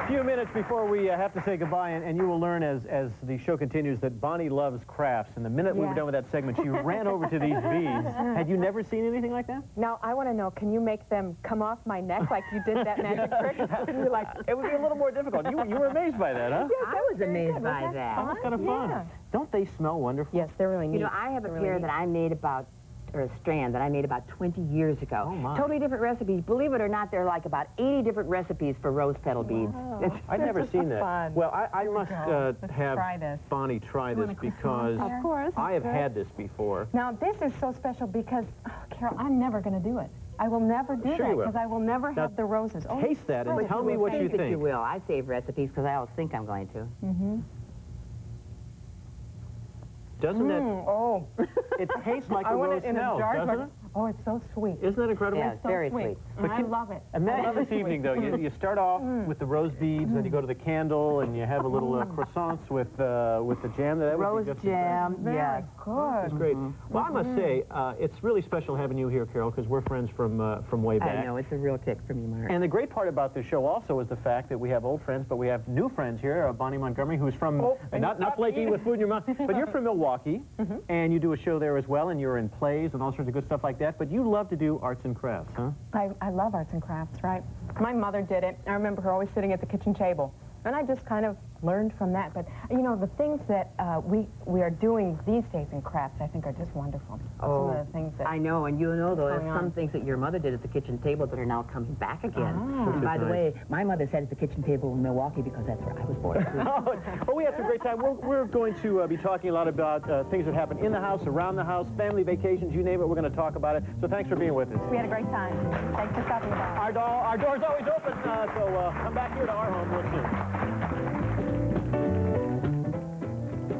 few minutes before we have to say goodbye, and you will learn as the show continues that Boni loves crafts. And the minute we were done with that segment, she ran over to these beads. Had you never seen anything like that? Now, I want to know, can you make them come off my neck like you did that magic trick? It would be a little more difficult. You were amazed by that, huh? Yes, I was amazed by that. That was kind of fun. Yeah. Don't they smell wonderful? Yes, they're really neat. You know, I have a pair that I made about, or a strand that I made about 20 years ago. Oh, my. Totally different recipes. Believe it or not, there are like about 80 different recipes for rose petal beads. I've never seen that. Fun. Well, I must have try this. Bonnie try this because Of course. I have had this before. Now, this is so special because, Carol, I'm never going to do it. I will never do Sure that you will. because I will never Now, have the roses. Oh, taste that and tell me what you think. You will. I save recipes because I always think I'm going to. Mm-hmm. Doesn't it? Oh. It tastes like I a want rose it in a smells, jar. doesn't it? Oh, it's so sweet. Isn't that incredible? Yeah, it's very sweet. And I love it. Imagine this evening, though. You start off with the rose beads, then you go to the candle, and you have a little croissants with the jam. That would Rose be just jam, Very yes. good. It's great. Well, I must say, it's really special having you here, Carol, because we're friends from way back. I know, it's a real kick for me, Mark. And the great part about this show also is the fact that we have old friends, but we have new friends here. Boni Montgomery, who's from, not flaky with food in your mouth, but you're from Milwaukee, and you do a show there as well, and you're in plays and all sorts of good stuff like that, but you love to do arts and crafts, huh? I love arts and crafts, right? My mother did it. I remember her always sitting at the kitchen table. And I just kind of learned from that. But, you know, the things that we are doing these days in crafts, I think, are just wonderful. Oh, some of the things that I know, and you know, though, there's going some on. things that your mother did at the kitchen table that are now coming back again. Ah. And by the way, my mother sat at the kitchen table in Milwaukee because that's where I was born. Well, we had some great time. We're going to be talking a lot about things that happen in the house, around the house, family vacations, you name it. We're going to talk about it. So thanks for being with us. We had a great time. Thanks for stopping by. Our door's always open, so come back here to our home real soon.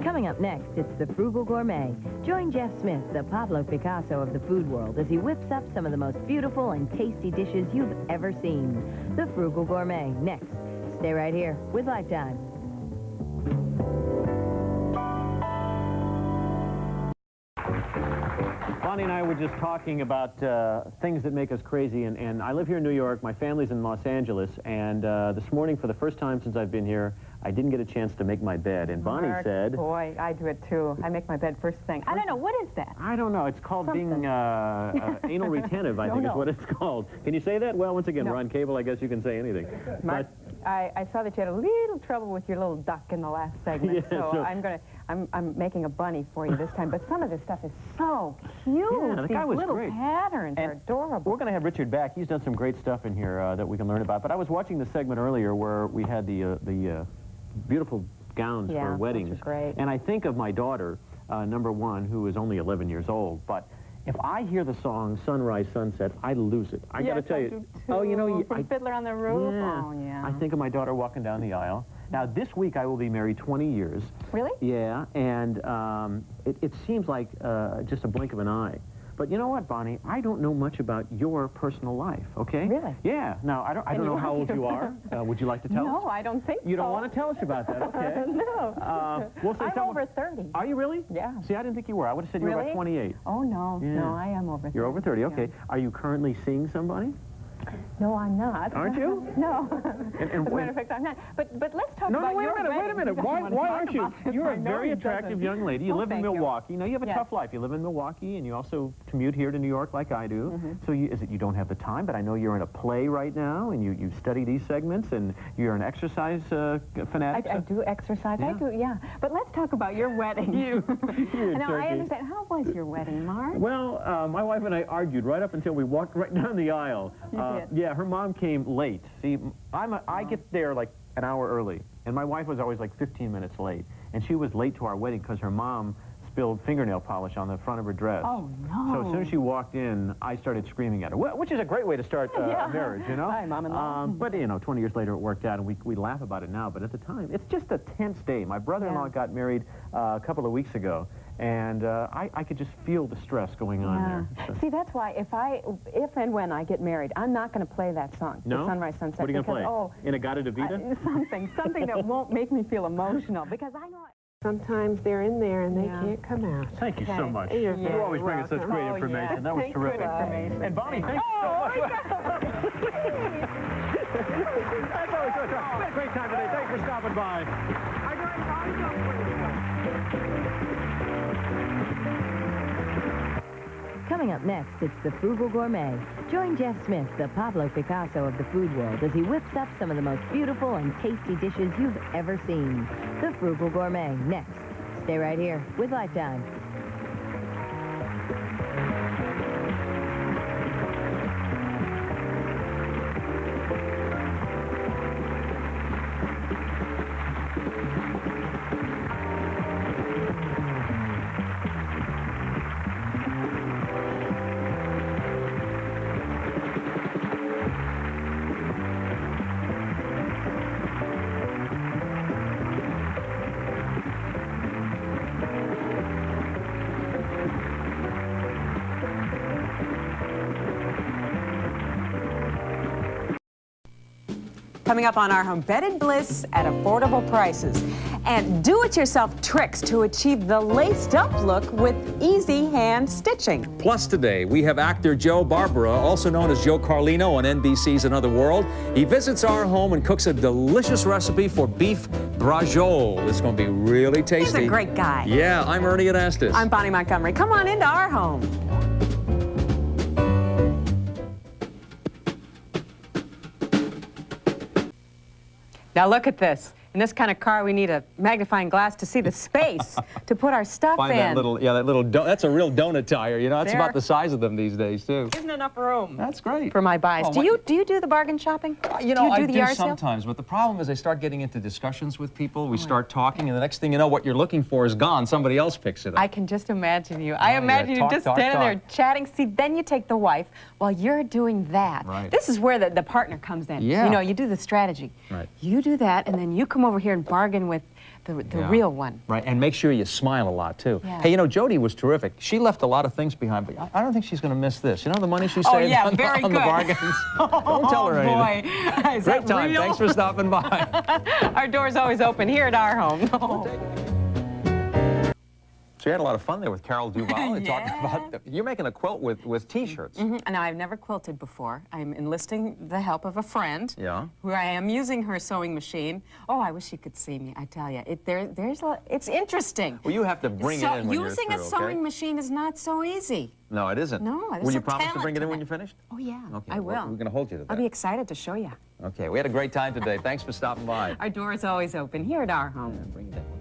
Coming up next, it's the Frugal Gourmet. Join Jeff Smith, the Pablo Picasso of the food world, as he whips up some of the most beautiful and tasty dishes you've ever seen. The Frugal Gourmet, next. Stay right here with Lifetime. Bonnie and I were just talking about things that make us crazy, and I live here in New York. My family's in Los Angeles, and this morning, for the first time since I've been here, I didn't get a chance to make my bed, and Bonnie said... Boy, I do it too. I make my bed first thing. I don't know, what is that? I don't know. It's called being anal retentive, I think is what it's called. Can you say that? Well, once again, we're on cable. I guess you can say anything. But I saw that you had a little trouble with your little duck in the last segment, Yeah, so I'm making a bunny for you this time. But some of this stuff is so cute. Yeah, the guy was These little great. patterns are adorable. We're going to have Richard back. He's done some great stuff in here that we can learn about. But I was watching the segment earlier where we had the beautiful gowns for weddings. Which is great. And I think of my daughter, number one, who is only 11 years old. But if I hear the song Sunrise, Sunset, I lose it. I got to tell you. Oh, you know, from Fiddler on the Roof? Yeah. Oh, yeah. I think of my daughter walking down the aisle. Now, this week I will be married 20 years. Really? Yeah, and it seems like just a blink of an eye. But you know what, Bonnie? I don't know much about your personal life, okay? Really? Yeah. Now, I don't know how old you are. Would you like to tell us? No, I don't think so. You don't want to tell us about that, okay? No. We'll say I'm over 30. Are you really? Yeah. See, I didn't think you were. I would have said you were about 28. Oh, no. Yeah. No, I am over 30. You're over 30, okay. Yeah. Are you currently seeing somebody? No, I'm not. Aren't you? No. And As a matter of fact, I'm not. But let's talk No, about wait your a minute, wait a minute. Why aren't you? You're a very attractive young lady. You live in Milwaukee. Now, you have a tough life. You live in Milwaukee, and you also commute here to New York like I do. So is it you don't have the time? But I know you're in a play right now, and you study these segments, and you're an exercise fanatic. I do exercise. I do, yeah. But let's talk about your wedding. Now, I understand. How was your wedding, Mark? Well, my wife and I argued right up until we walked right down the aisle. Yeah, her mom came late. See, I get there like an hour early, and my wife was always like 15 minutes late. And she was late to our wedding because her mom spilled fingernail polish on the front of her dress. Oh, no. So as soon as she walked in, I started screaming at her, which is a great way to start a marriage, you know? Hi, Mom-in-law. But, you know, 20 years later it worked out, and we laugh about it now. But at the time, it's just a tense day. My brother-in-law got married a couple of weeks ago, and I could just feel the stress going on there. So. See, that's why if and when I get married, I'm not going to play that song, No? the Sunrise Sunset. What are you going to play? Oh, Inagata de Vida? something that won't make me feel emotional, because I know... Sometimes they're in there and they can't come out. Thank you so much. You're You always bring us such great information. That was terrific. And Bonnie, thank you so much. That's always good. We had a great time. stopping by. Coming up next, it's the Frugal Gourmet. Join Jeff Smith, the Pablo Picasso of the food world, as he whips up some of the most beautiful and tasty dishes you've ever seen. The Frugal Gourmet, next. Stay right here with Lifetime. Coming up on our home, bed and bliss at affordable prices. And do-it-yourself tricks to achieve the laced-up look with easy hand stitching. Plus today, we have actor Joe Barbara, also known as Joe Carlino on NBC's Another World. He visits our home and cooks a delicious recipe for beef braciole. It's going to be really tasty. He's a great guy. Yeah, I'm Ernie Anastas. I'm Boni Montgomery. Come on into our home. Now look at this. In this kind of car, we need a magnifying glass to see the space to put our stuff Find in. that little, that's a real donut tire. You know, that's There. about the size of them these days, too. Isn't enough room. That's great. For my buys. Oh, do you do the bargain shopping? You know, do you do I the do yard sale? sometimes, but the problem is I start getting into discussions with people. We start talking, and the next thing you know, what you're looking for is gone. Somebody else picks it up. I can just imagine you. I yeah, imagine you talk, just talk, standing there talk. chatting. See, then you take the wife while you're doing that. Right. This is where the partner comes in. Yeah. You know, you do the strategy. Right. You do that, and then you come over here and bargain with the Yeah. real one. Right, and make sure you smile a lot, too. Yeah. Hey, you know, Jody was terrific. She left a lot of things behind, but I don't think she's going to miss this. You know the money she saved Oh, yeah, on, very on the good. bargains? Don't tell her Oh, anything. boy. Is Great that time. real? Thanks for stopping by. Our door's always open here at our home. So you had a lot of fun there with Carol Duval. And Yeah. talking about, you're making a quilt with T-shirts. Now, I've never quilted before. I'm enlisting the help of a friend. Yeah. Who I am using her sewing machine. Oh, I wish you could see me. I tell you, it's interesting. Well, you have to bring it in when you're Using through, a sewing okay? machine is not so easy. No, it isn't. No, there's Will you a promise to talent bring it to in when that. you're finished? Oh, yeah, Okay, I well, will. we're going to hold you to that. I'll be excited to show you. Okay, we had a great time today. Thanks for stopping by. Our door is always open here at our home. Bring it down.